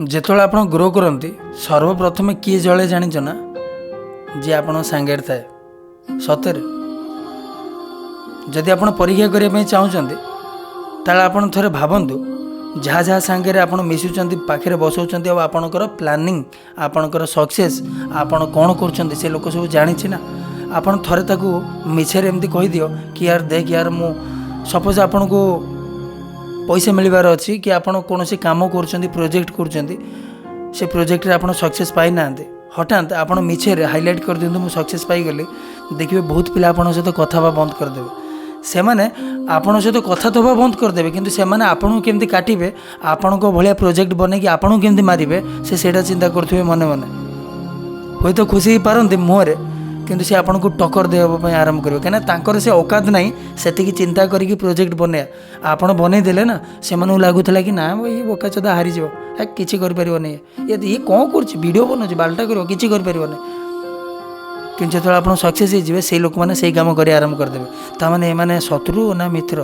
ଯେତେବେଳେ ଆପଣ ଗ୍ରୋ କରନ୍ତି ସର୍ବପ୍ରଥମେ କିଏ ଜଳେ ଜାଣିଛ ନା? ଯିଏ ଆପଣଙ୍କ ସାଙ୍ଗରେ ଥାଏ। ସତରେ ଯଦି ଆପଣ ପରୀକ୍ଷା କରିବା ପାଇଁ ଚାହୁଁଛନ୍ତି ତାହେଲେ ଆପଣ ଥରେ ଭାବନ୍ତୁ, ଯାହା ଯାହା ସାଙ୍ଗରେ ଆପଣ ମିଶୁଛନ୍ତି, ପାଖରେ ବସାଉଛନ୍ତି, ଆଉ ଆପଣଙ୍କର ପ୍ଲାନିଂ, ଆପଣଙ୍କର ସକ୍ସେସ୍, ଆପଣ କ'ଣ କରୁଛନ୍ତି ସେ ଲୋକ ସବୁ ଜାଣିଛି ନା। ଆପଣ ଥରେ ତାକୁ ମିଛରେ ଏମିତି କହିଦିଅ କି ୟାର ଦେଖ ୟାର ମୁଁ ସପୋଜ୍ ଆପଣଙ୍କୁ ପଇସା ମିଳିବାର ଅଛି କି ଆପଣ କୌଣସି କାମ କରୁଛନ୍ତି, ପ୍ରୋଜେକ୍ଟ କରୁଛନ୍ତି, ସେ ପ୍ରୋଜେକ୍ଟରେ ଆପଣ ସକ୍ସେସ୍ ପାଇନାହାନ୍ତି, ହଠାତ୍ ଆପଣ ମିଛରେ ହାଇଲାଇଟ୍ କରିଦିଅନ୍ତୁ ମୁଁ ସକ୍ସେସ୍ ପାଇଗଲି। ଦେଖିବେ ବହୁତ ପିଲା ଆପଣଙ୍କ ସହିତ କଥା ହେବା ବନ୍ଦ କରିଦେବେ। ସେମାନେ ଆପଣଙ୍କ ସହିତ କଥା ତ ହେବା ବନ୍ଦ କରିଦେବେ, କିନ୍ତୁ ସେମାନେ ଆପଣଙ୍କୁ କେମିତି କାଟିବେ, ଆପଣଙ୍କ ଭଳିଆ ପ୍ରୋଜେକ୍ଟ ବନେଇକି ଆପଣଙ୍କୁ କେମିତି ମାରିବେ, ସେଇଟା ଚିନ୍ତା କରୁଥିବେ ମନେ ମନେ। ହୁଏତ ଖୁସି ହେଇପାରନ୍ତି ମୁହଁରେ, କିନ୍ତୁ ସେ ଆପଣଙ୍କୁ ଟକ୍କର ଦେବା ପାଇଁ ଆରମ୍ଭ କରିବେ, କାହିଁକିନା ତାଙ୍କର ସେ ଔକାତ ନାହିଁ ସେତିକି ଚିନ୍ତା କରିକି ପ୍ରୋଜେକ୍ଟ ବନେଇବା। ଆପଣ ବନେଇ ଦେଲେ ନା, ସେମାନଙ୍କୁ ଲାଗୁଥିଲା କି ନା ଇଏ ବୋକାଚୋଦା ହାରିଯିବ, କିଛି କରିପାରିବନି, ଇଏ କ'ଣ କରୁଛି, ଭିଡ଼ିଓ ବନାଉଛି, ବାଲ୍ଟା କରିବ, କିଛି କରିପାରିବନି। କିନ୍ତୁ ଯେତେବେଳେ ଆପଣ ସକ୍ସେସ୍ ହେଇଯିବେ, ସେଇ ଲୋକମାନେ ସେଇ କାମ କରିବା ଆରମ୍ଭ କରିଦେବେ। ତାମାନେ ଏମାନେ ଶତ୍ରୁ ନା ମିତ୍ର?